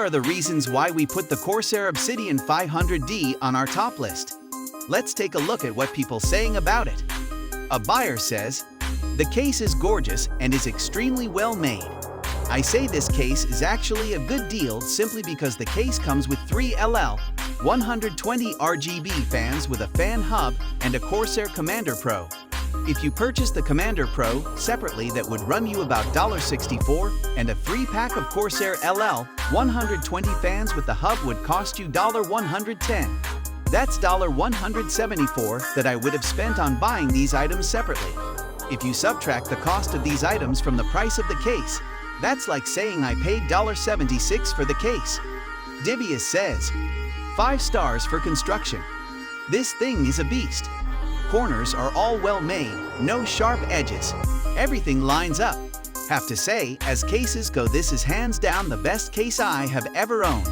are the reasons why we put the Corsair Obsidian 500D on our top list. Let's take a look at what people saying about it. A buyer says, "The case is gorgeous and is extremely well made. I say this case is actually a good deal simply because the case comes with 3 LL 120 RGB fans with a fan hub and a Corsair Commander Pro. If you purchase the Commander Pro separately, that would run you about $64, and a 3-pack of Corsair LL 120 fans with the hub would cost you $110. That's $174 that I would have spent on buying these items separately. If you subtract the cost of these items from the price of the case, that's like saying I paid $76 for the case." Dibius says, 5 stars for construction. This thing is a beast. Corners are all well made, no sharp edges. Everything lines up. Have to say, as cases go, this is hands down the best case I have ever owned.